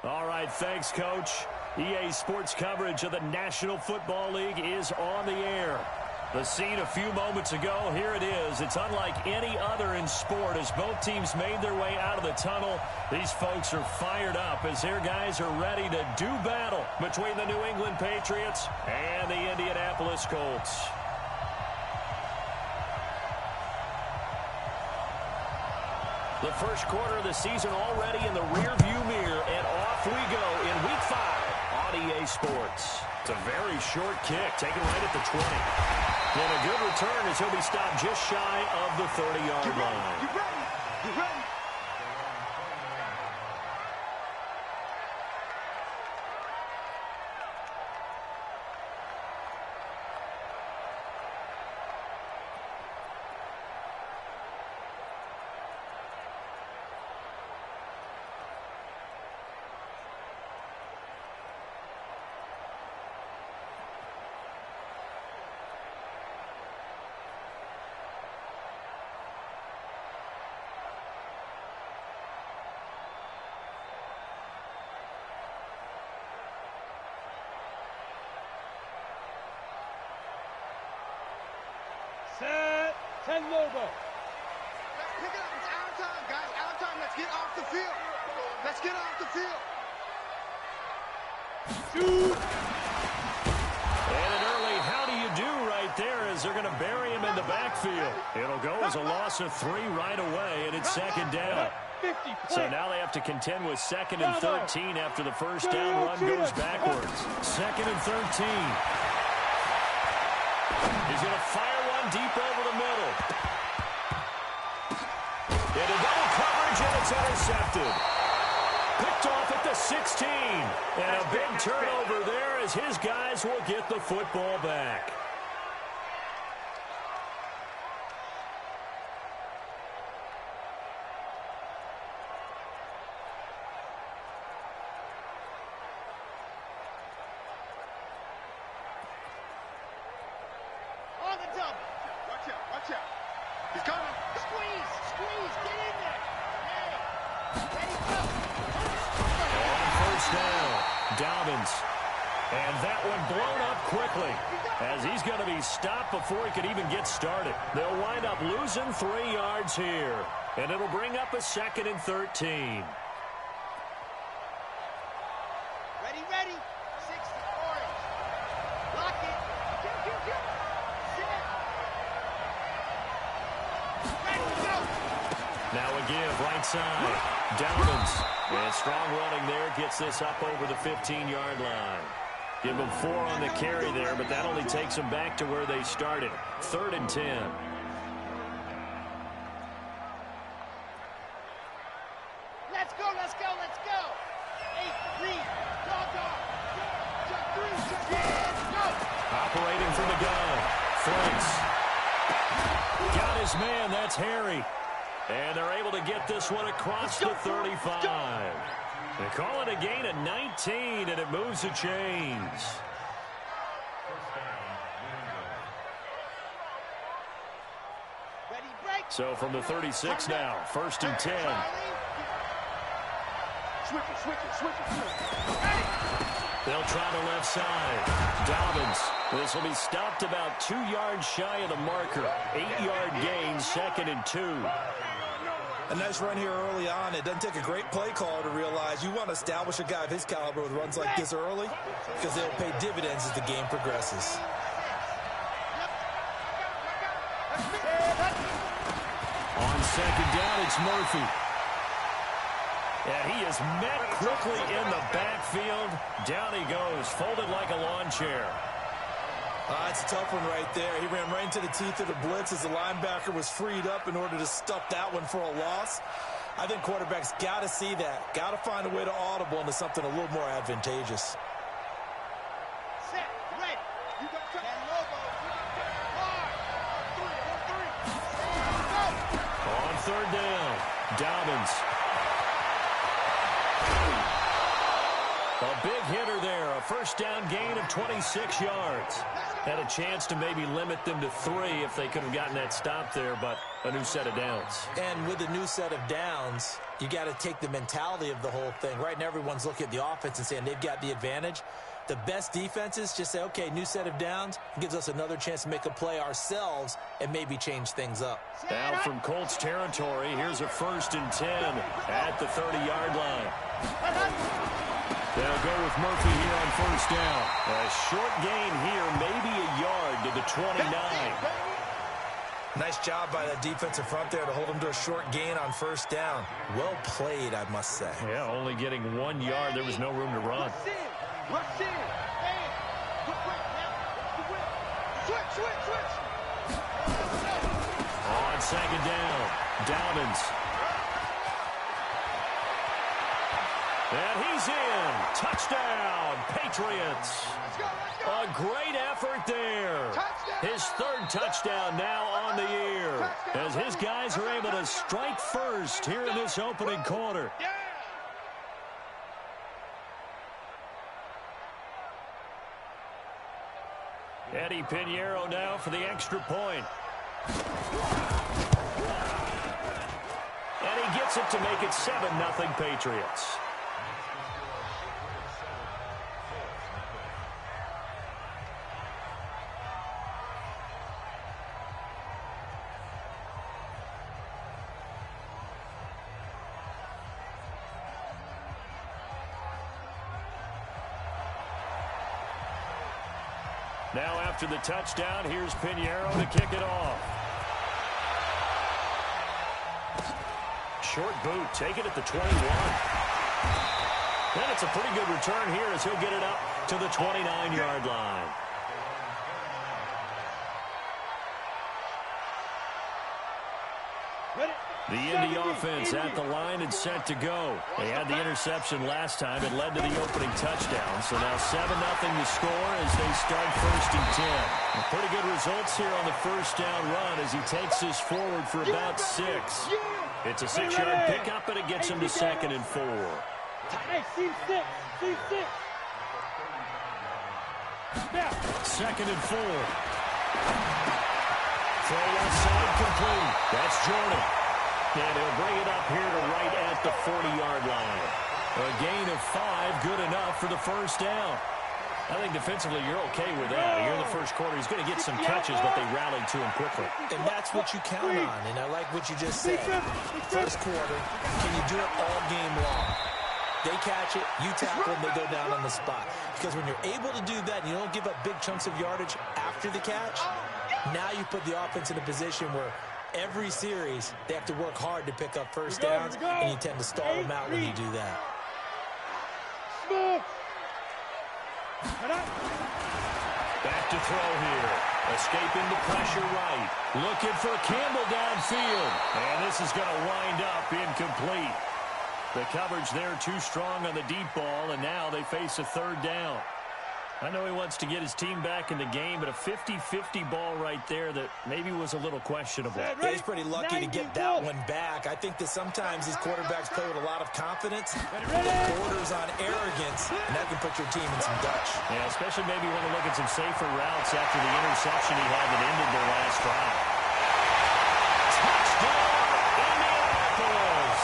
All right, thanks, Coach. EA Sports coverage of the National Football League is on the air. The scene a few moments ago, here it is. It's unlike any other in sport as both teams made their way out of the tunnel. These folks are fired up as their guys are ready to do battle between the New England Patriots and the Indianapolis Colts. The first quarter of the season already in the rearview mirror, and off we go in Week 5 on EA Sports. It's a very short kick, taken right at the 20. And a good return as he'll be stopped just shy of the 30-yard line. You ready? You ready? Set, 10 Lobo. Pick it up. It's our time, guys. Our time. Let's get off the field. Let's get off the field. Shoot. And an early how do you do right there as they're going to bury him in the backfield. It'll go as a loss of 3 right away, and it's second down. 50. So now they have to contend with 2nd and 13 after the first down run goes backwards. 2nd and 13. He's going to fire one deep over the middle. Into double coverage, and it's intercepted. Picked off at the 16. And a big turnover there as his guys will get the football back. Watch out. He's coming. Squeeze, get in there. Hey, ready, go. On first down, Dobbins. And that one blown up quickly as he's going to be stopped before he could even get started. They'll wind up losing 3 yards here, and it'll bring up a 2nd and 13. Ready. 60, orange. Lock it. Get. Set. Ready, go. Now a give, right side. Dobbins. And strong running there gets this up over the 15-yard line. Give them 4 on the carry there, but that only takes them back to where they started. 3rd and 10. Let's go. 8, read. Dog. Check 3, go. Operating from the gun. Flanks. Got his man. That's Harry. And they're able to get this one across the 35. They call it a gain of 19, and it moves the chains. Ready, break. So from the 36 now, 1st and 10. Switch it. They'll try the left side. Dobbins. This will be stopped about 2 yards shy of the marker. 8-yard gain, 2nd and 2. A nice run here early on. It doesn't take a great play caller to realize you want to establish a guy of his caliber with runs like this early because they'll pay dividends as the game progresses. On 2nd down, it's Murphy. And he is met quickly in the backfield. Down he goes, folded like a lawn chair. It's a tough one right there. He ran right into the teeth of the blitz as the linebacker was freed up in order to stuff that one for a loss. I think quarterbacks got to see that. Got to find a way to audible into something a little more advantageous. Set, ready. You got 10 Lobo. On 3rd down, Dobbins. A big hitter there, a first down gain of 26 yards. Had a chance to maybe limit them to 3 if they could have gotten that stop there, but a new set of downs. And with a new set of downs, you got to take the mentality of the whole thing. Right now, everyone's looking at the offense and saying they've got the advantage. The best defenses just say, okay, new set of downs. It gives us another chance to make a play ourselves and maybe change things up. Now from Colts territory, here's a 1st and 10 at the 30-yard line. They'll go with Murphy here on 1st down. A short gain here, maybe a yard to the 29. Nice job by that defensive front there to hold them to a short gain on 1st down. Well played, I must say. Yeah, only getting 1 yard. There was no room to run. Rush in. Switch. On 2nd down, Dobbins. And he's in. Touchdown, Patriots. Let's go. A great effort there. His 3rd touchdown now on the year as his guys are able to strike first here in this opening quarter. Eddie Pinheiro now for the extra point. And he gets it to make it 7-0 Patriots. Now after the touchdown, here's Pinheiro to kick it off. Short boot, take it at the 21. And it's a pretty good return here as he'll get it up to the 29-yard line. The Indy offense at the line and set to go. They had the interception last time. It led to the opening touchdown. So now 7-0 to score as they start 1st and 10. Pretty good results here on the 1st down run as he takes this forward for about 6. It's a 6-yard pickup, and it gets him to 2nd and 4. Hey, team 6. 2nd and 4. Throw left side complete. That's Jordan. And he'll bring it up here to right at the 40-yard line. A gain of 5, good enough for the 1st down. I think defensively you're okay with that. Here in the 1st quarter, he's going to get some catches, but they rallied to him quickly. And that's what you count on, and I like what you just said. 1st quarter, can you do it all game long? They catch it, you tackle them, they go down on the spot. Because when you're able to do that and you don't give up big chunks of yardage after the catch, now you put the offense in a position where every series, they have to work hard to pick up 1st downs, and you tend to stall them out when you do that. Back to throw here. Escaping the pressure right. Looking for Campbell downfield. And this is going to wind up incomplete. The coverage there too strong on the deep ball, and now they face a 3rd down. I know he wants to get his team back in the game, but a 50-50 ball right there that maybe was a little questionable. Yeah, he's pretty lucky to get that one back. I think that sometimes these quarterbacks play with a lot of confidence. It borders on arrogance, and that can put your team in some Dutch. Yeah, especially maybe want to look at some safer routes after the interception he had that ended their last drive. Touchdown, Indianapolis!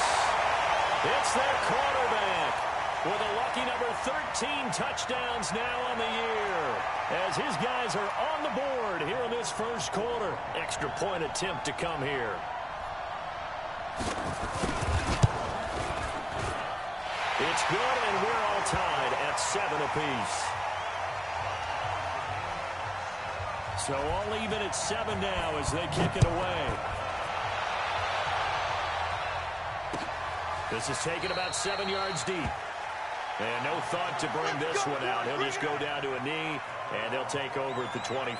It's their quarterback with a lucky number 13 touchdowns now on the year as his guys are on the board here in this 1st quarter. Extra point attempt to come here. It's good, and we're all tied at 7 apiece. So all even at 7 now as they kick it away. This is taken about 7 yards deep. And no thought to bring this one out. He'll just go down to a knee, and they'll take over at the 25.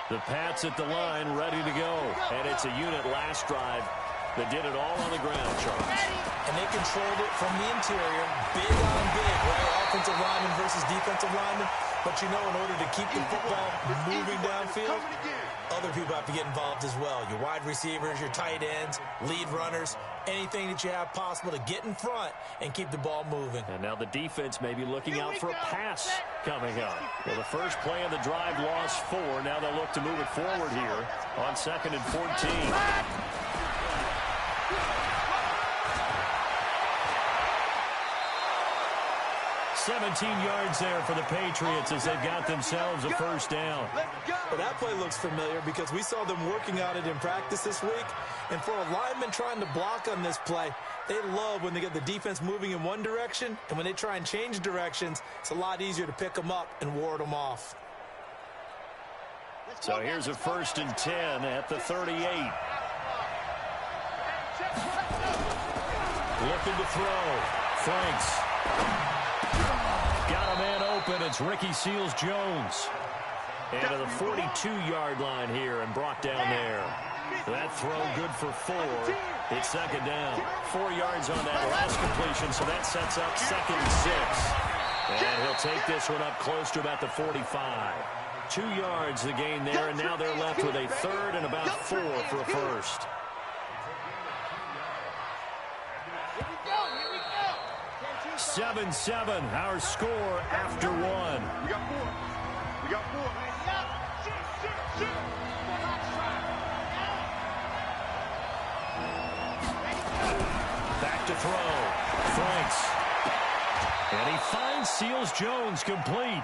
The Pats at the line ready to go. And it's a unit last drive that did it all on the ground, Charles. And they controlled it from the interior, big on big, right? Offensive lineman versus defensive lineman. But you know, in order to keep the football moving downfield, other people have to get involved as well. Your wide receivers, your tight ends, lead runners, anything that you have possible to get in front and keep the ball moving. And now the defense may be looking out for a pass coming up. Well, the first play of the drive lost 4. Now they'll look to move it forward here on 2nd and 14. 17 yards there for the Patriots as they've got themselves a first down. Well, that play looks familiar because we saw them working on it in practice this week. And for a lineman trying to block on this play, they love when they get the defense moving in one direction. And when they try and change directions, it's a lot easier to pick them up and ward them off. So here's a 1st and 10 at the 38. Looking to throw. Franks. Got a man open. It's Ricky Seals-Jones. And to the 42-yard line here and brought down there. That throw good for 4. It's 2nd down. 4 yards on that last completion, so that sets up 2nd and 6. And he'll take this one up close to about the 45. 2 yards the gain there, and now they're left with a 3rd and about 4 for a first. 7-7, our score after 1. We got 4. We got 4. Back to throw. Franks. And he finds Seals-Jones complete.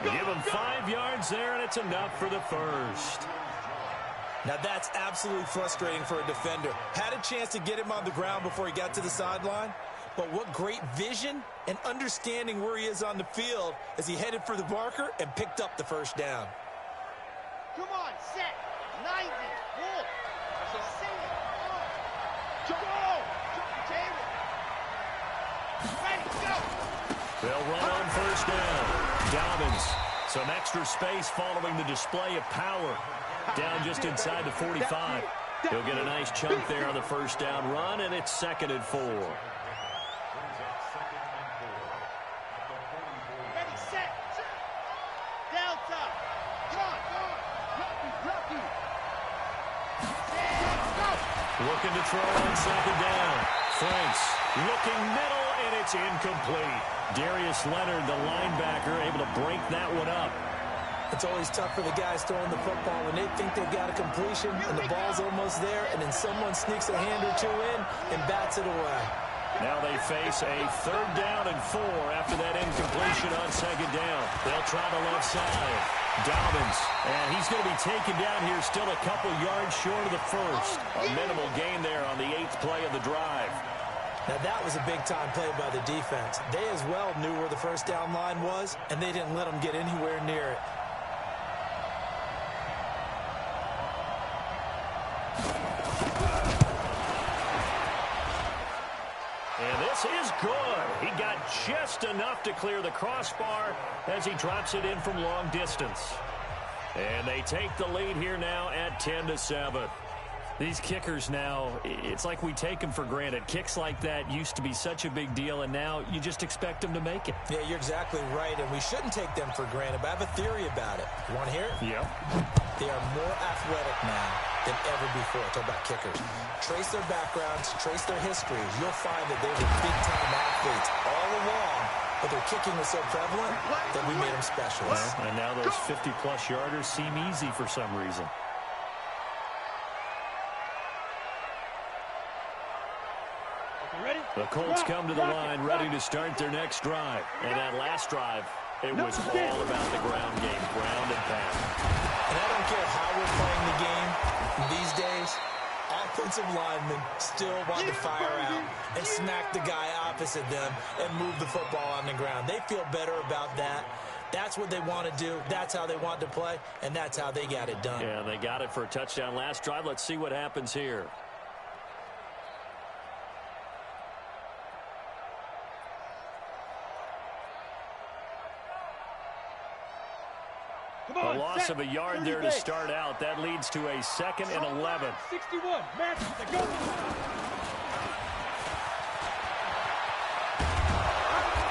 Give him 5 yards there, and it's enough for the first. Now that's absolutely frustrating for a defender. Had a chance to get him on the ground before he got to the sideline. But what great vision and understanding where he is on the field as he headed for the marker and picked up the first down. Come on, set. 90. Wolf. Say it. Go. Taylor. Ready, go. They'll run on first down. Dobbins. Some extra space following the display of power. Down just inside the 45. He'll get a nice chunk there on the first down run, and it's 2nd and 4. Ready, set. Delta. Come on. Lucky. Go. Looking to throw on 2nd down. Franks looking middle, and it's incomplete. Darius Leonard, the linebacker, able to break that one up. It's always tough for the guys throwing the football when they think they've got a completion and the ball's almost there, and then someone sneaks a hand or two in and bats it away. Now they face a 3rd down and 4 after that incompletion on 2nd down. They'll try the left side. Dobbins, and he's going to be taken down here still a couple yards short of the first. A minimal gain there on the 8th play of the drive. Now that was a big-time play by the defense. They as well knew where the first down line was, and they didn't let them get anywhere near it. And this is good. He got just enough to clear the crossbar as he drops it in from long distance. And they take the lead here now at 10-7. These kickers now, it's like we take them for granted. Kicks like that used to be such a big deal, and now you just expect them to make it. Yeah, you're exactly right, and we shouldn't take them for granted, but I have a theory about it. You want to hear it? Yep. They are more athletic now than ever before. Talk about kickers. Trace their backgrounds, trace their histories. You'll find that they were big-time athletes all along, but their kicking was so prevalent that we made them specialists. Well, and now those 50-plus yarders seem easy for some reason. The Colts come to the line ready to start their next drive. And that last drive, it was all about the ground game, ground and pound. And I don't care how we're playing the game these days, offensive linemen still want to fire out and smack the guy opposite them and move the football on the ground. They feel better about that. That's what they want to do. That's how they want to play, and that's how they got it done. Yeah, they got it for a touchdown last drive. Let's see what happens here. A loss loss of a yard there to start out. That leads to a 2nd and 11. 61. Match the go.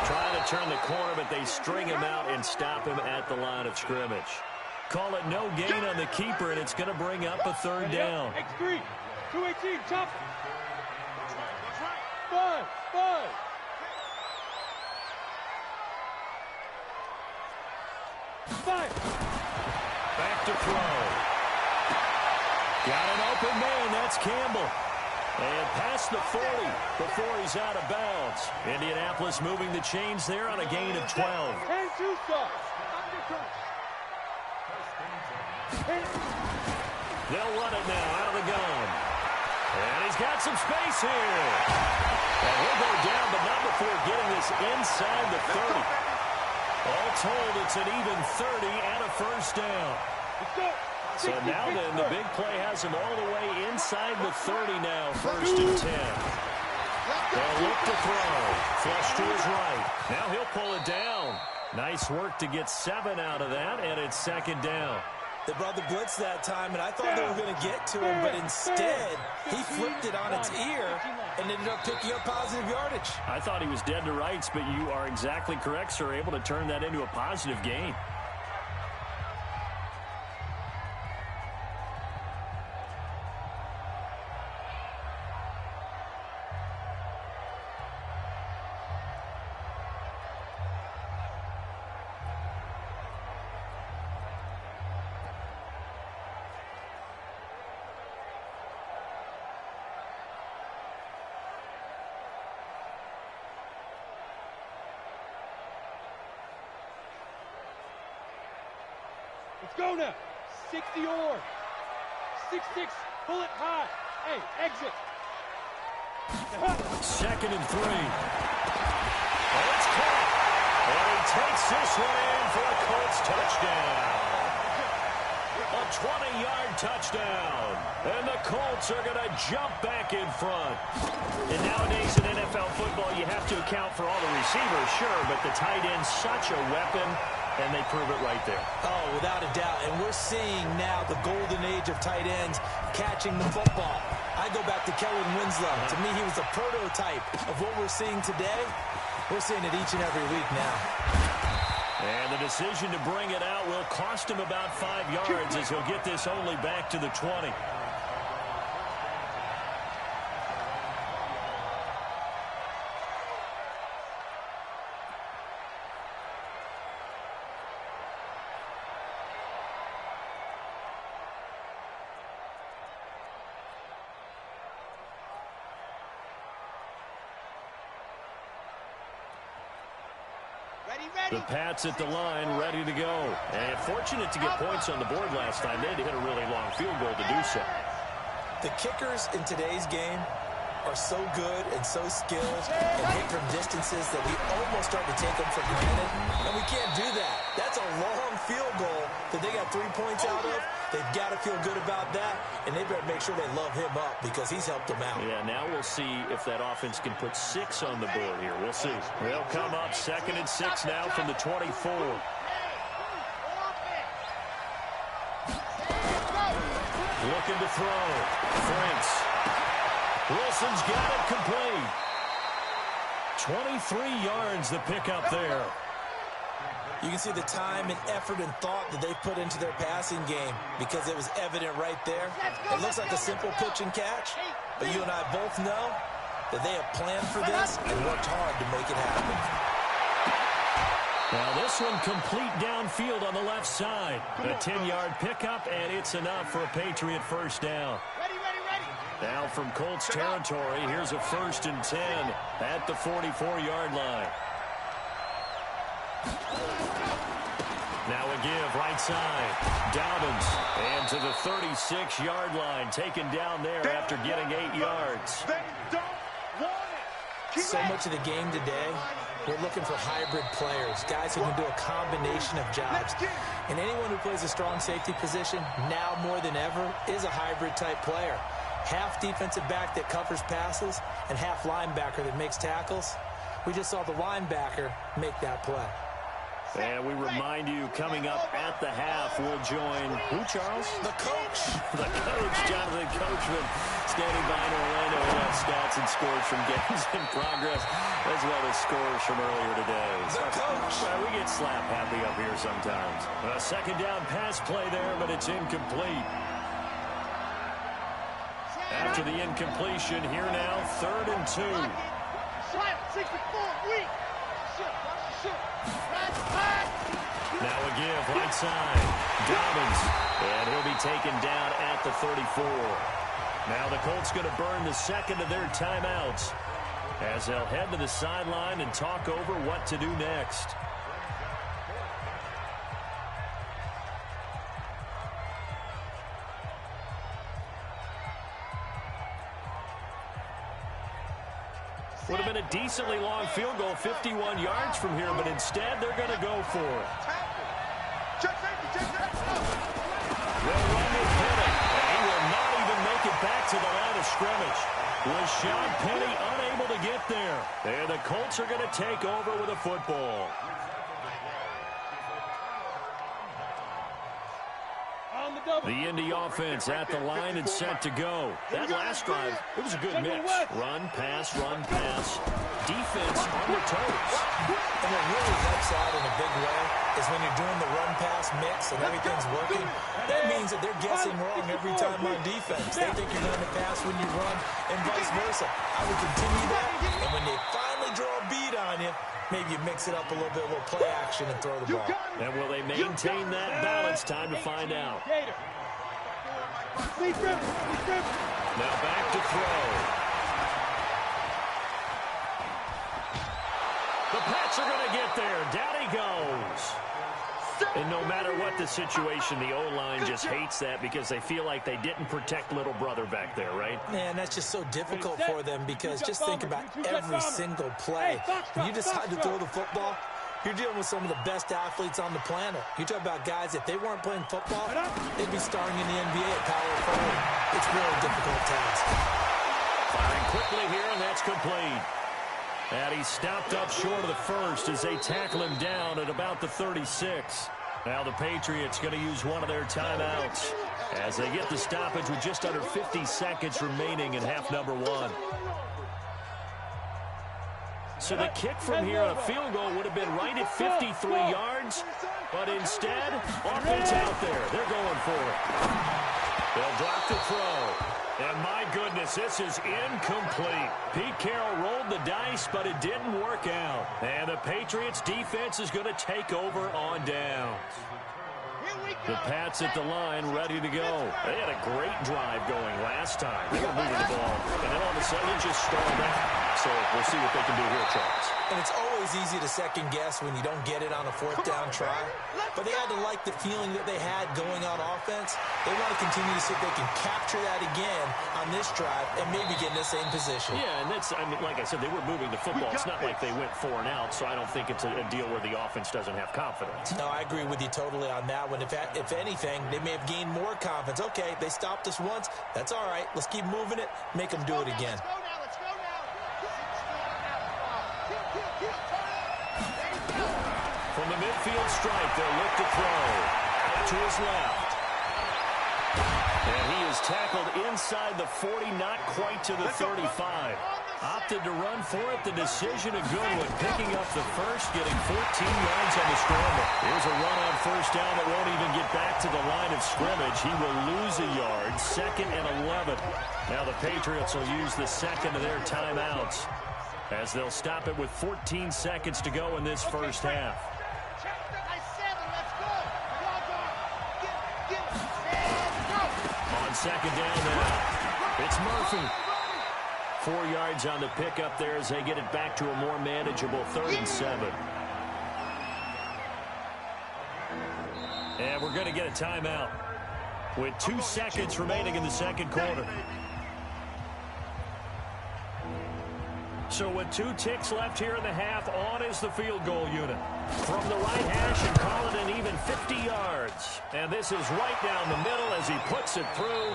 Trying to turn the corner, but they string him out and stop him at the line of scrimmage. Call it no gain on the keeper, and it's going to bring up a 3rd down. X3. 218. Chop. 5. Back to throw. Got an open man. That's Campbell. And past the 40 before he's out of bounds. Indianapolis moving the chains there on a gain of 12. And 2 stops. They'll run it now out of the gun. And he's got some space here. And he'll go down, but not before getting this inside the 30. All told, it's an even 30 and a 1st down. So now then, the big play has him all the way inside the 30 now, 1st and 10. They'll look to throw. Flush to his right. Now he'll pull it down. Nice work to get 7 out of that, and it's 2nd down. They brought the blitz that time, and I thought they were going to get to him, but instead, he flipped it on its ear and ended up picking up positive yardage. I thought he was dead to rights, but you are exactly correct, sir, able to turn that into a positive gain. Let's go now. 60 or 6-6. Pull it high. Hey, exit. 2nd and 3. Oh, it's caught. And he takes this one in for a Colts touchdown. A 20-yard touchdown. And the Colts are going to jump back in front. And nowadays in NFL football, you have to account for all the receivers, sure, but the tight end's such a weapon. And they prove it right there. Oh, without a doubt. And we're seeing now the golden age of tight ends catching the football. I go back to Kellen Winslow. To me, he was a prototype of what we're seeing today. We're seeing it each and every week now. And the decision to bring it out will cost him about 5 yards as he'll get this only back to the 20. The Pats at the line, ready to go. And fortunate to get points on the board last time. They had to hit a really long field goal to do so. The kickers in today's game are so good and so skilled and hit from distances that we almost start to take them for granted. And we can't do that. That's a long field goal that they got 3 points out of. They've got to feel good about that, and they better make sure they love him up because he's helped them out. Yeah, now we'll see if that offense can put 6 on the board here. We'll see. They'll come up 2nd and 6 now from the 24. Looking to throw. Franks. Wilson's got it complete. 23 yards the pickup there. You can see the time and effort and thought that they put into their passing game because it was evident right there. It looks like a simple pitch and catch, but you and I both know that they have planned for this and worked hard to make it happen. Now this one complete downfield on the left side. A 10-yard pickup, and it's enough for a Patriot 1st down. Now from Colts territory, here's a 1st and 10 at the 44-yard line. Now a give right side. Dobbins. And to the 36-yard line. Taken down there after getting 8 yards. So much of the game today, we're looking for hybrid players. Guys who can do a combination of jobs. And anyone who plays a strong safety position, now more than ever, is a hybrid type player. Half defensive back that covers passes and half linebacker that makes tackles. We just saw the linebacker make that play. And we remind you, coming up at the half, we'll join who, Charles? The coach. The coach, Jonathan Coachman, standing by in Orlando. We'll have stats and scores from games in progress, as well as scores from earlier today. The coach. We get slap happy up here sometimes. A second down pass play there, but it's incomplete. After the incompletion, here now, 3rd and 2. Now a give, right side. Dobbins, and he'll be taken down at the 34. Now the Colts going to burn the second of their timeouts as they'll head to the sideline and talk over what to do next. Would have been a decently long field goal, 51 yards from here, but instead they're going to go for it. They'll run with Penny, and he will not even make it back to the line of scrimmage. Rashad Penny unable to get there. And the Colts are going to take over with a football. The Indy offense at the line and set to go. That last drive, it was a good mix. Run, pass, defense on their toes. And what really helps out in a big way is when you're doing the run-pass mix and everything's working, that means that they're guessing wrong every time on defense. They think you're going to pass when you run and vice versa. I would continue that, and when they finally draw a beat on you, maybe you mix it up a little bit, a little play action, and throw the ball. And will they maintain that balance? Time to find out. Now back to throw. The Pats are going to get there. Down he goes. And no matter what the situation, the O-line just hates that because they feel like they didn't protect little brother back there, right? Man, that's just so difficult for them because just think about every single play. When you decide to throw the football, you're dealing with some of the best athletes on the planet. You talk about guys, if they weren't playing football, they'd be starring in the NBA at power forward. It's a really difficult task. Firing quickly here, and that's complete. And he's stopped up short of the first as they tackle him down at about the 36. Now the Patriots going to use one of their timeouts as they get the stoppage with just under 50 seconds remaining in half number 1. So the kick from here on a field goal would have been right at 53 yards, but instead, offense out there. They're going for it. They'll drop the throw. And my goodness, this is incomplete. Pete Carroll rolled the dice, but it didn't work out. And the Patriots defense is going to take over on downs. The Pats at the line, ready to go. They had a great drive going last time. They were moving the ball, and then all of a sudden it just stalled out. So we'll see what they can do here, Charles. And it's always easy to second guess when you don't get it on a 4th down try. But they had to like the feeling that they had going on offense. They want to continue to see if they can capture that again on this drive and maybe get in the same position. Yeah, and that's, I mean, like I said, they were moving the football. It's not like they went 4 and out, so I don't think it's a deal where the offense doesn't have confidence. No, I agree with you totally on that one. If anything, they may have gained more confidence. Okay, they stopped us once. That's all right. Let's keep moving it. Make them do it again. From the midfield stripe, they'll look to throw. Out to his left. And he is tackled inside the 40, not quite to the 35. Opted to run for it. The decision a good one. Picking up the first, getting 14 yards on the scramble. Here's a run on first down that won't even get back to the line of scrimmage. He will lose a yard. 2nd and 11. Now the Patriots will use the second of their timeouts as they'll stop it with 14 seconds to go in this first half. On second down now, it's Murphy. 4 yards on the pickup there as they get it back to a more manageable 3rd and 7. And we're going to get a timeout with 2 seconds remaining in the second quarter. So with 2 ticks left here in the half, on is the field goal unit. From the right hash and call it an even 50 yards. And this is right down the middle as he puts it through.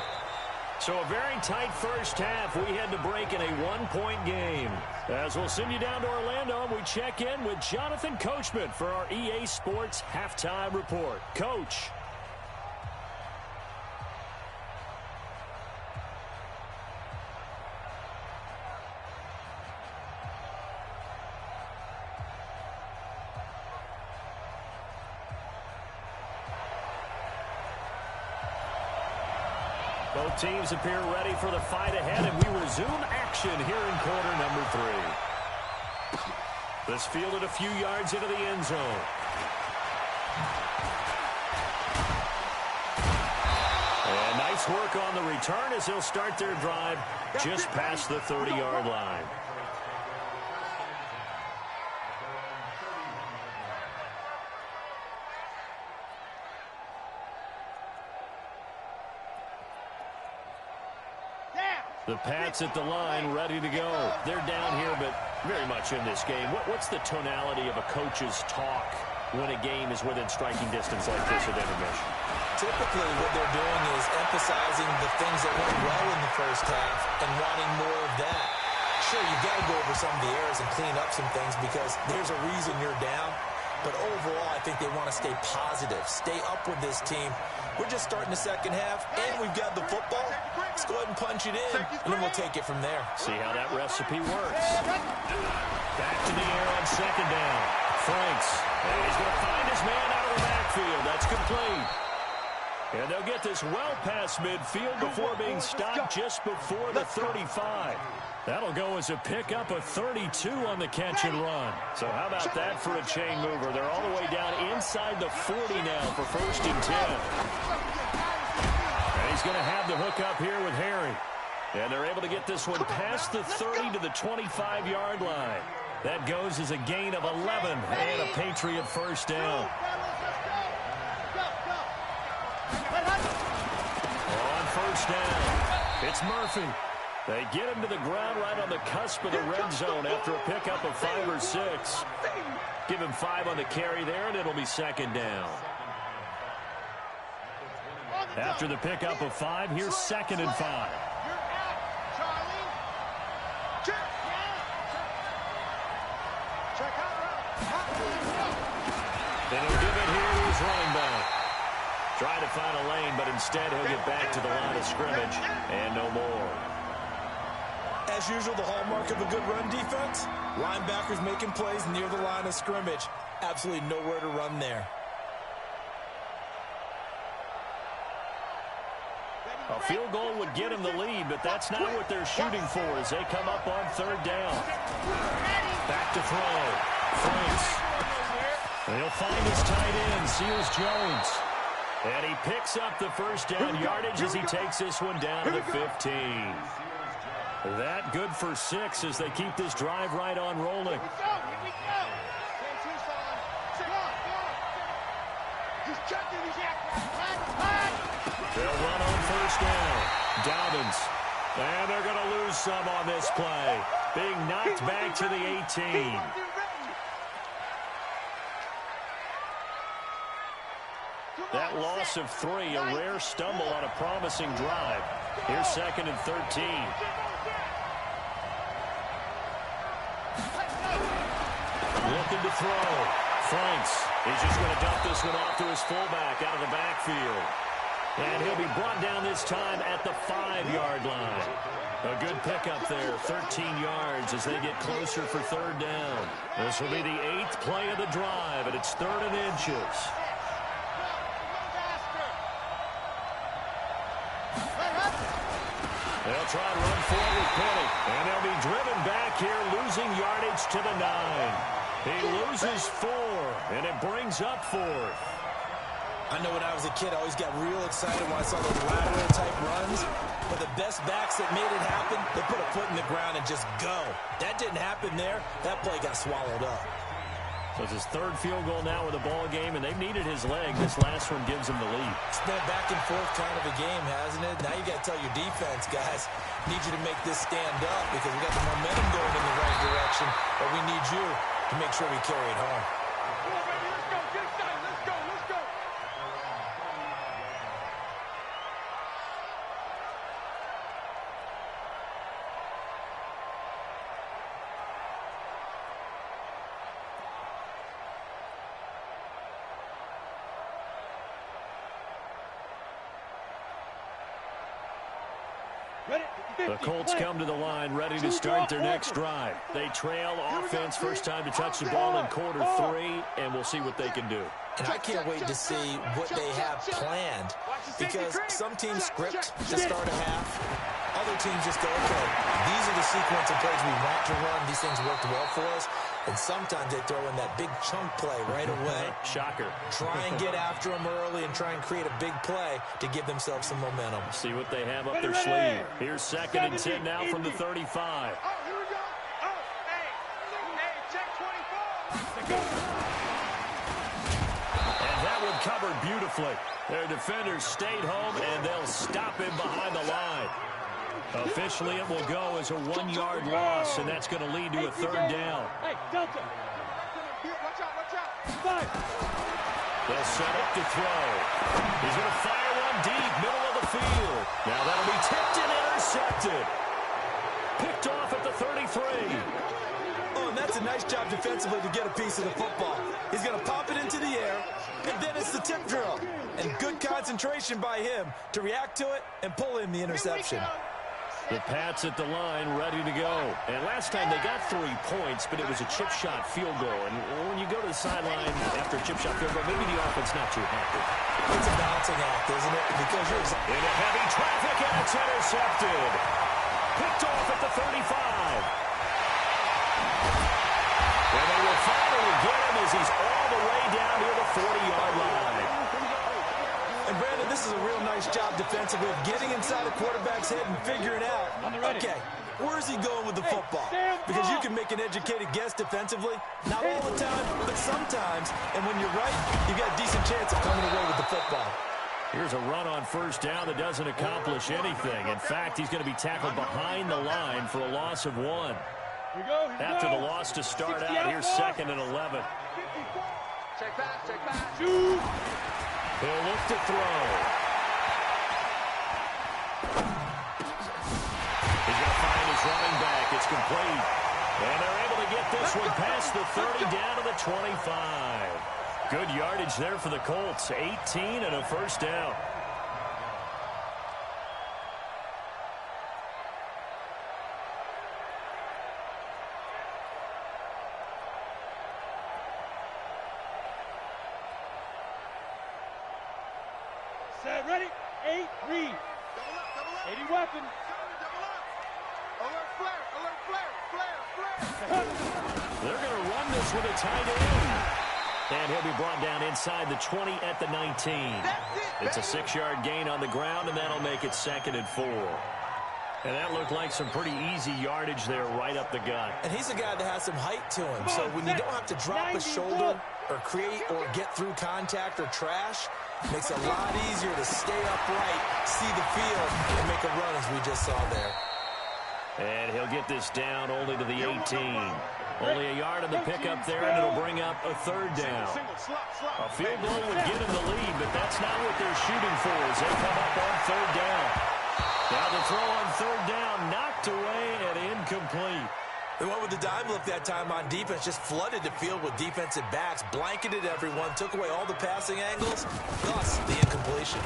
So a very tight first half. We had to break in a one-point game. As we'll send you down to Orlando, and we check in with Jonathan Coachman for our EA Sports Halftime Report. Coach. Both teams appear ready for the fight ahead, and we resume action here in quarter number 3. This fielded a few yards into the end zone. And nice work on the return as they'll start their drive just past the 30-yard line. The Pats at the line, ready to go. They're down here, but very much in this game. What's the tonality of a coach's talk when a game is within striking distance like this at intermission? Typically, what they're doing is emphasizing the things that went well in the first half and wanting more of that. Sure, you've got to go over some of the errors and clean up some things because there's a reason you're down. But overall, I think they want to stay positive, stay up with this team. We're just starting the second half, and we've got the football. Let's go ahead and punch it in, and then we'll take it from there. See how that recipe works. Back to the air on second down. Franks. And he's going to find his man out of the backfield. That's complete. And they'll get this well past midfield before being stopped just before the 35. That'll go as a pickup of 32 on the catch and run. So how about that for a chain mover? They're all the way down inside the 40 now for 1st and 10. And he's going to have the hook up here with Harry. And they're able to get this one past the 30 to the 25-yard line. That goes as a gain of 11 and a Patriot 1st down. On 1st down, it's Murphy. They get him to the ground right on the cusp of the red zone after a pickup of 5 or 6. Give him 5 on the carry there, and it'll be 2nd down. After the pickup of 5, here's 2nd and 5. Then he'll give it here to his running back. Trying to find a lane, but instead he'll get back to the line of scrimmage and no more. As usual, the hallmark of a good run defense, linebackers making plays near the line of scrimmage. Absolutely nowhere to run there. A field goal would get him the lead, but that's not what they're shooting for as they come up on 3rd down. Back to throw. Franks. He'll find his tight end, Seals Jones. And he picks up the 1st down yardage as he takes this one down to the 15. That good for 6 as they keep this drive right on rolling. They'll run on 1st down. Dobbins. And they're going to lose some on this play. Being knocked back to the 18. That loss of 3, a rare stumble on a promising drive. Here's 2nd and 13. Looking to throw. Franks. He's just going to dump this one off to his fullback out of the backfield. And he'll be brought down this time at the 5-yard line. A good pickup there, 13 yards as they get closer for 3rd down. This will be the 8th play of the drive, and it's 3rd and inches. They'll try and run forward, Penny. And they'll be driven back here, losing yardage to the 9. He loses 4, and it brings up 4th. I know when I was a kid, I always got real excited when I saw those lateral-type runs. But the best backs that made it happen, they put a foot in the ground and just go. That didn't happen there. That play got swallowed up. So it's his 3rd field goal now with a ball game, and they've needed his leg. This last one gives him the lead. It's been a back-and-forth kind of a game, hasn't it? Now you got to tell your defense, guys, need you to make this stand up because we got the momentum going in the right direction, but we need you to make sure we carry it home. The Colts come to the line ready to start their next drive. They trail offense, first time to touch the ball in quarter 3, and we'll see what they can do. And I can't wait to see what they have planned, because some teams script to start a half. Other teams just go, okay, these are the sequence of plays we want to run. These things worked well for us. And sometimes they throw in that big chunk play right away. Shocker. Try and get after them early and try and create a big play to give themselves some momentum. See what they have up their sleeve. Here's 2nd and 10 now from the 35. Oh, here we go. Oh, hey, check 24. And that one covered beautifully. Their defenders stayed home, and they'll stop him behind the line. Officially, it will go as a 1-yard loss, and that's going to lead to a 3rd down. Hey, Delta. Watch out. They'll set up to throw. He's going to fire one deep, middle of the field. Now that'll be tipped and intercepted. Picked off at the 33. Oh, and that's a nice job defensively to get a piece of the football. He's going to pop it into the air, and then it's the tip drill. And good concentration by him to react to it and pull in the interception. The Pats at the line ready to go. And last time they got 3 points, but it was a chip shot field goal. And when you go to the sideline after a chip shot field goal, maybe the offense not too happy. It's a balancing act, isn't it? Because you're into heavy traffic, and it's intercepted. Picked off at the 35. And they will finally get him as he's all the way down near the 40-yard line. And Brandon, this is a real nice job defensively of getting inside a quarterback's head and figuring out, okay, where's he going with the football? Because you can make an educated guess defensively, not all the time, but sometimes. And when you're right, you've got a decent chance of coming away with the football. Here's a run on 1st down that doesn't accomplish anything. In fact, he's going to be tackled behind the line for a loss of 1. After the loss to start out, here's 2nd and 11. Check back. He'll look to throw. He's going to find his running back. It's complete. And they're able to get this one past the 30 down to the 25. Good yardage there for the Colts. 18 and a 1st down. Set, ready, 8, read. Double up. 80 weapon. Double up. Alert, flare. They're going to run this with a tight end. And he'll be brought down inside the 20 at the 19. It's a 6-yard gain on the ground, and that'll make it 2nd and 4. And that looked like some pretty easy yardage there right up the gut. And he's a guy that has some height to him. So when you don't have to drop a shoulder or create or get through contact or trash, it makes it a lot easier to stay upright, see the field, and make a run as we just saw there. And he'll get this down only to the 18. Only a yard on the pickup there, and it'll bring up a 3rd down. A field goal would get him the lead, but that's not what they're shooting for as they come up on 3rd down. Now the throw on 3rd down, knocked away and incomplete. They went with the dime look that time on defense, just flooded the field with defensive backs, blanketed everyone, took away all the passing angles, thus the incompletion.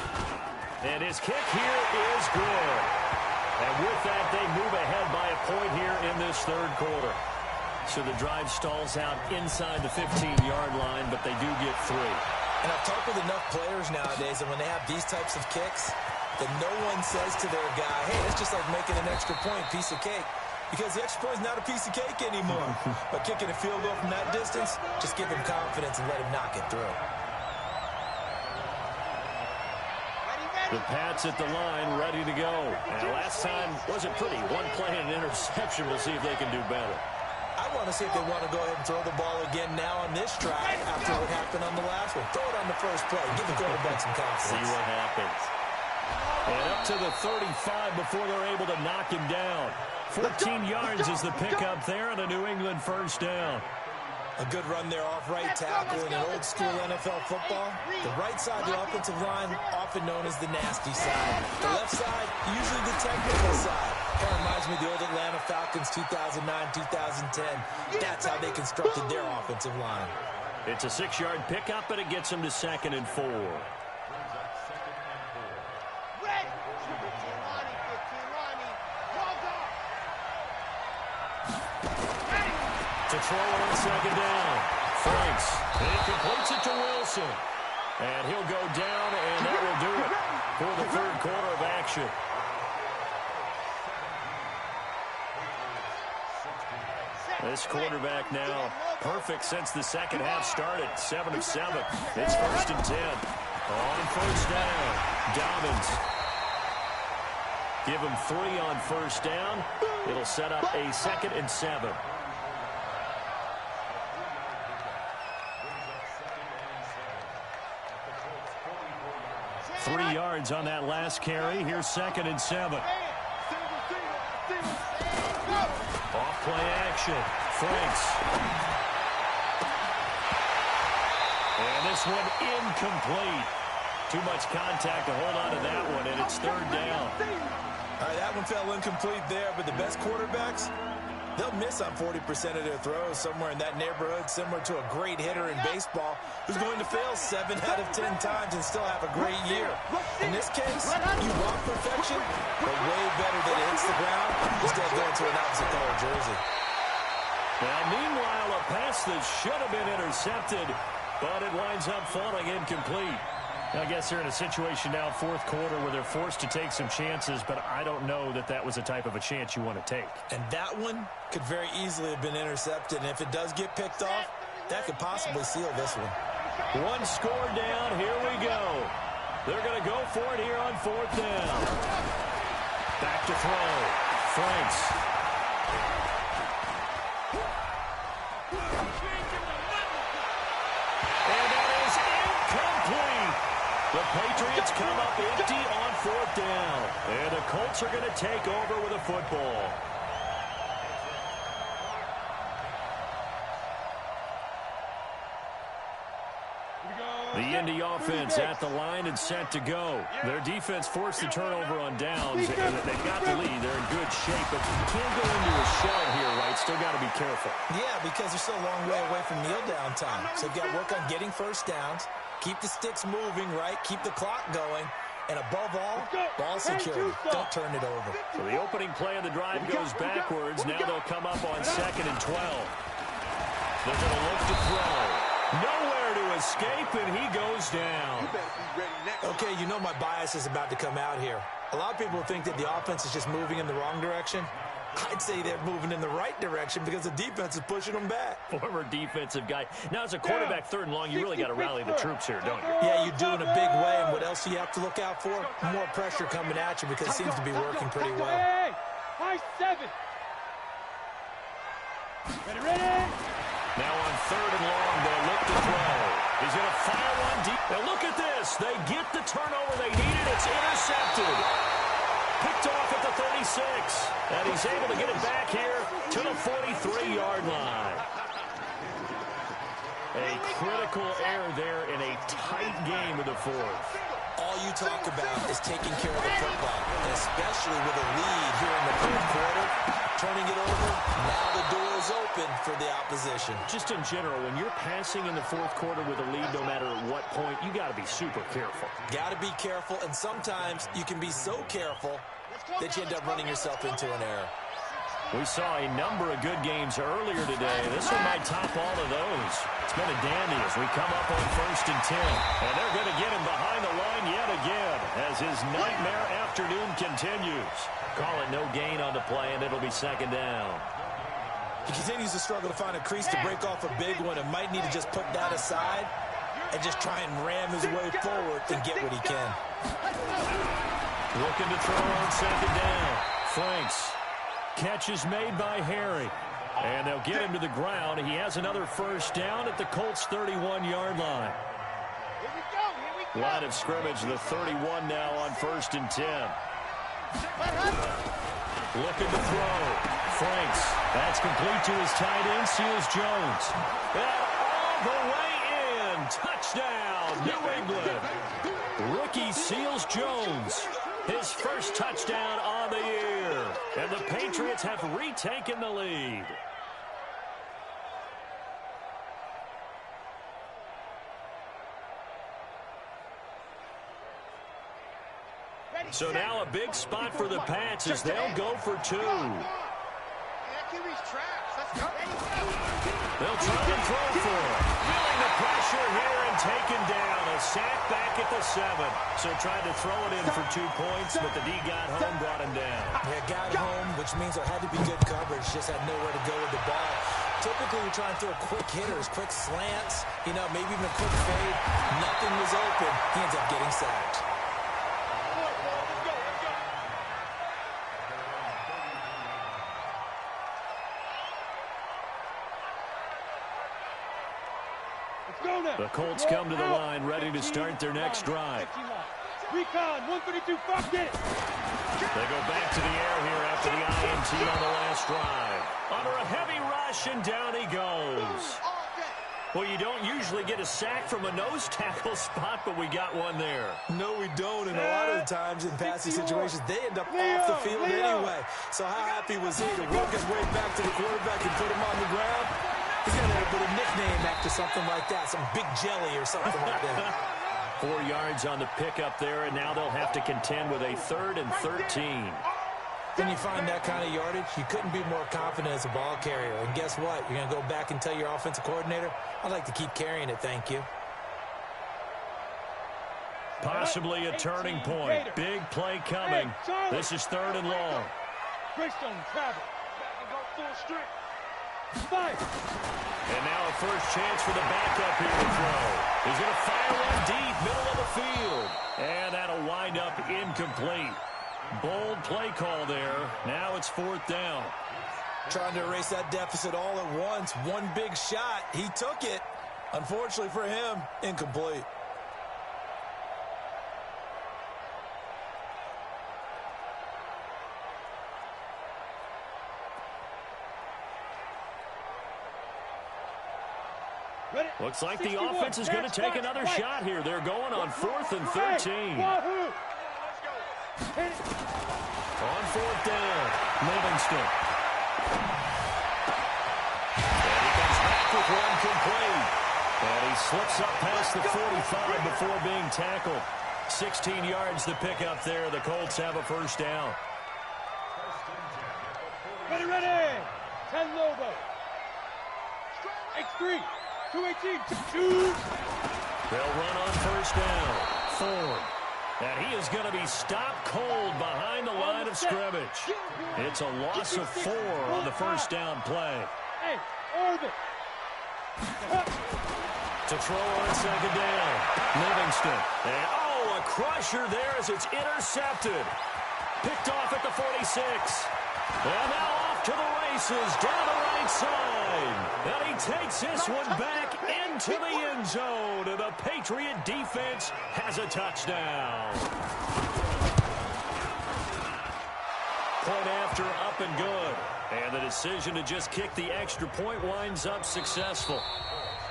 And his kick here is good. And with that, they move ahead by a point here in this 3rd quarter. So the drive stalls out inside the 15-yard line, but they do get 3. And I've talked with enough players nowadays, and when they have these types of kicks, that no one says to their guy, hey, it's just like making an extra point, piece of cake. Because the extra point is not a piece of cake anymore. But kicking a field goal from that distance, just give him confidence and let him knock it through. The Pats at the line, ready to go. And last time wasn't pretty. One play and an interception. We'll see if they can do better. I want to see if they want to go ahead and throw the ball again now on this drive after what happened on the last one. Throw it on the first play. Give the quarterback some confidence. See what happens. And up to the 35 before they're able to knock him down. 14 yards is the pickup there and a New England 1st down. A good run there off right tackle in an old-school NFL football. The right side of the offensive line, often known as the nasty side. The left side, usually the technical side. Kind of reminds me of the old Atlanta Falcons 2009-2010. That's how they constructed their offensive line. It's a 6-yard pickup, but it gets them to 2nd and 4. To throw it on second down. Franks. And he completes it to Wilson. And he'll go down, and that will do it for the third quarter of action. This quarterback now perfect since the second half started. 7 of 7. It's 1st and 10. On first down, Dobbins. Give him 3 on first down. It'll set up a 2nd and 7. Three yards on that last carry. Here's 2nd and 7. Off play action. Franks. And this one incomplete. Too much contact to hold on to that one, and it's 3rd down. All right, that one fell incomplete there, but the best quarterbacks, they'll miss on 40% of their throws, somewhere in that neighborhood, similar to a great hitter in baseball who's going to fail 7 out of 10 times and still have a great year. In this case, you want perfection, but way better than it hits the ground instead of going to an opposite color jersey. Now, meanwhile, a pass that should have been intercepted, but it winds up falling incomplete. I guess they're in a situation now, 4th quarter, where they're forced to take some chances, but I don't know that that was the type of a chance you want to take. And that one could very easily have been intercepted, and if it does get picked off, that could possibly seal this one. One score down. Here we go. They're going to go for it here on 4th down. Back to throw. Franks. And that is incomplete. The Patriots come up empty on 4th down. And the Colts are going to take over with a football. The Indy offense at the line and set to go. Their defense forced the turnover on downs, and they've got the lead. They're in good shape, but you can't go into a shell here, right? Still got to be careful. Yeah, because they're still a long way away from kneel down time. So they've got to work on getting first downs, keep the sticks moving, right? Keep the clock going, and above all, ball security. Don't turn it over. So the opening play of the drive goes backwards. Now they'll come up on 2nd and 12. They're going to look to throw. Nowhere to escape, and he goes down. Okay, you know my bias is about to come out here. A lot of people think that the offense is just moving in the wrong direction. I'd say they're moving in the right direction because the defense is pushing them back. Former defensive guy. Now, as a quarterback, 3rd and long, you really got to rally the troops here, don't you? Yeah, you do in a big way, and what else do you have to look out for? More pressure coming at you because it seems to be working pretty well. Hey, high 7. Ready? Now on 3rd and long, they'll look to throw. He's going to fire one deep. Now look at this. They get the turnover they needed. It's intercepted. Picked off at the 36. And he's able to get it back here to the 43-yard line. A critical error there in a tight game in the 4th. All you talk about is taking care of the football, and especially with a lead here in the 4th quarter. Turning it over, now the door is open for the opposition. Just in general, when you're passing in the 4th quarter with a lead, no matter at what point, you got to be super careful. Got to be careful, and sometimes you can be so careful that you end up running yourself into an error. We saw a number of good games earlier today. This one might top all of those. It's been a dandy as we come up on 1st and 10. And they're going to get him behind the line yet again as his nightmare afternoon continues. Call it no gain on the play, and it'll be 2nd down. He continues to struggle to find a crease to break off a big one and might need to just put that aside and just try and ram his way forward and get what he can. Looking to throw on 2nd down. Franks. Catch is made by Harry. And they'll get him to the ground. He has another 1st down at the Colts' 31-yard line. Line of scrimmage, the 31 now on 1st and 10. Looking to throw. Franks. That's complete to his tight end, Seals Jones. And all the way in. Touchdown, New England. Rookie Seals Jones. His first touchdown on the year. And the Patriots have retaken the lead. So now a big spot for the Pats as they'll go for 2. QB's trash. Let's go. They'll try and throw for it. Feeling the pressure here and taken down. A sack back at the 7. So tried to throw it in for 2 points, but the D got home, brought him down. Yeah, got home, which means there had to be good coverage. Just had nowhere to go with the ball. Typically, we try and throw quick hitters, quick slants, you know, maybe even a quick fade. Nothing was open. He ends up getting sacked. The Colts come to the line, ready to start their next drive. Recon, 132, fuck it! They go back to the air here after the INT on the last drive. Under a heavy rush, and down he goes. Well, you don't usually get a sack from a nose tackle spot, but we got one there. No, we don't. And a lot of the times in passing situations, they end up off the field anyway. So how happy was he to work his way back to the quarterback and put him on the ground? He's got to put a nickname after something like that, some Big Jelly or something like that. 4 yards on the pickup there, and now they'll have to contend with a 3rd and 13. When you find that kind of yardage, you couldn't be more confident as a ball carrier. And guess what? You're going to go back and tell your offensive coordinator, I'd like to keep carrying it, thank you. Possibly a turning point. Big play coming. This is 3rd and long. Greystone travel. Back and go full strength. Five. And now a first chance for the backup here to throw. He's going to fire one deep, middle of the field. And that'll wind up incomplete. Bold play call there. Now it's 4th down. Trying to erase that deficit all at once. One big shot. He took it. Unfortunately for him, incomplete. Looks like the offense is going to take another shot here. They're going on 4th and 13. On 4th down, Livingston. And he comes back with one complete. And he slips up past the 45 before being tackled. 16 yards to pick up there. The Colts have a first down. Ready, ready. 10 Lobo. X3. 218. 2. They'll run on first down. Thorne. And he is going to be stopped cold behind the line of scrimmage. It's a loss of 4 on the first down play. Hey, orbit. To throw on 2nd down. Livingston. And, oh, a crusher there as it's intercepted. Picked off at the 46. And now off to the races down the right side. And he takes this one back into the end zone. And the Patriot defense has a touchdown. Point after, up and good. And the decision to just kick the extra point winds up successful.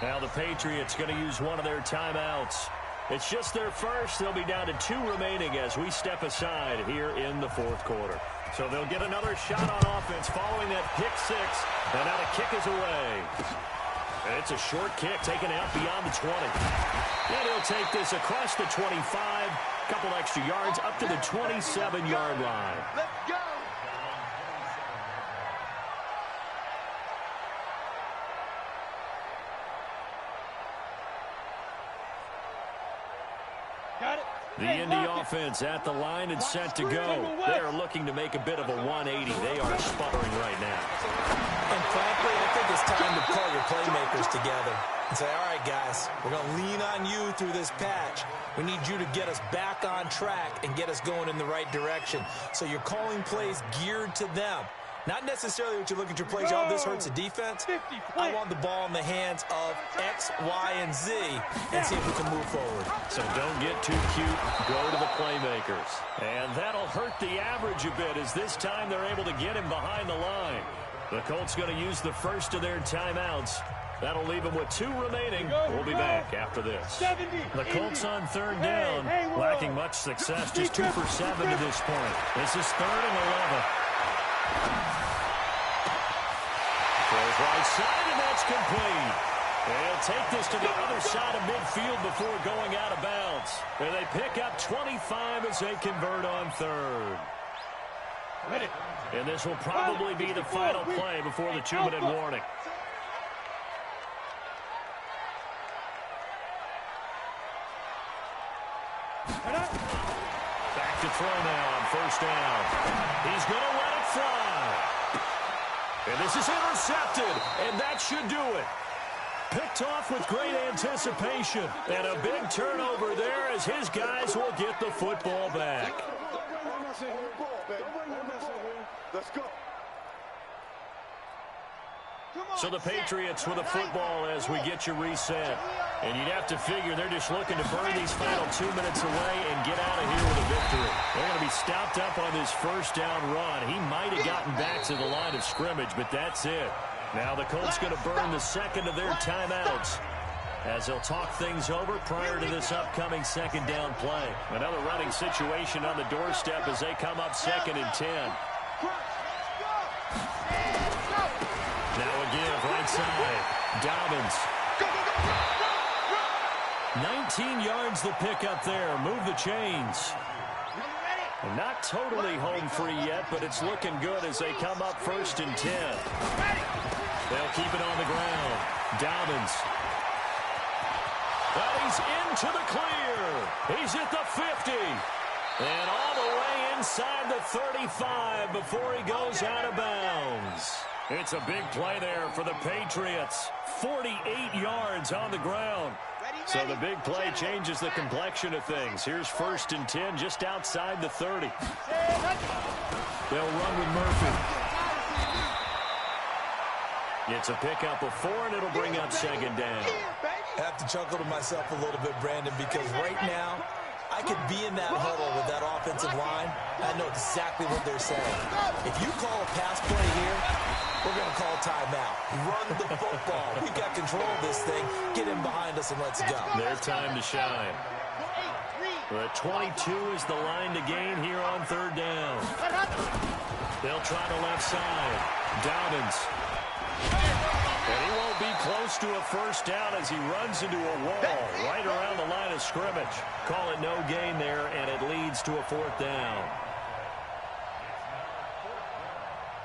Now the Patriots going to use one of their timeouts. It's just their first. They'll be down to 2 remaining as we step aside here in the 4th quarter. So they'll get another shot on offense following that pick 6. And now the kick is away. And it's a short kick taken out beyond the 20. And he'll take this across the 25. Couple extra yards up to the 27-yard line. Let's go. Got it. The Indy offense at the line and set to go. They are looking to make a bit of a 180. They are sputtering right now. And frankly, I think it's time to pull your playmakers together and say, all right, guys, we're going to lean on you through this patch. We need you to get us back on track and get us going in the right direction. So you're calling plays geared to them. Not necessarily what you look at your plays, oh, this hurts the defense. I want the ball in the hands of X, Y, and Z and see if we can move forward. So don't get too cute. Go to the playmakers. And that'll hurt the average a bit as this time they're able to get him behind the line. The Colts going to use the first of their timeouts. That'll leave them with 2 remaining. We'll be back after this. The Colts on 3rd down, lacking much success, just 2 for 7 to this point. This is 3rd and 11. Throws right side, and that's complete. They'll take this to the other side of midfield before going out of bounds. And they pick up 25 as they convert on 3rd. And this will probably be the final play before the 2-minute warning. Back to throw now on first down. He's going to let it fly. And this is intercepted, and that should do it. Picked off with great anticipation. And a big turnover there as his guys will get the football back. Let's go. So the Patriots with a football as we get you reset. And you'd have to figure they're just looking to burn these final 2 minutes away and get out of here with a victory. They're going to be stopped up on this first down run. He might have gotten back to the line of scrimmage, but that's it. Now the Colts going to burn the second of their timeouts as they'll talk things over prior to this upcoming second down play. Another running situation on the doorstep as they come up 2nd and 10. Now a give right side. Dobbins. 19 yards the pickup there. Move the chains. Not totally home free yet, but it's looking good as they come up 1st and 10. They'll keep it on the ground. Dobbins. But he's into the clear. He's at the 50. And all the way inside the 35 before he goes out of bounds. It's a big play there for the Patriots. 48 yards on the ground. So the big play changes the complexion of things. Here's 1st and 10 just outside the 30. They'll run with Murphy. It's a pickup of 4, and it'll bring up 2nd down. I have to chuckle to myself a little bit, Brandon, because right now I could be in that huddle with that offensive line. I know exactly what they're saying. If you call a pass play here, we're going to call timeout. Run the football. We got control of this thing. Get him behind us and let's go. Their time to shine. The 22 is the line to gain here on 3rd down. They'll try the left side. Dobbins. And he won't be close to a 1st down as he runs into a wall right around the line of scrimmage. Call it no gain there, and it leads to a 4th down.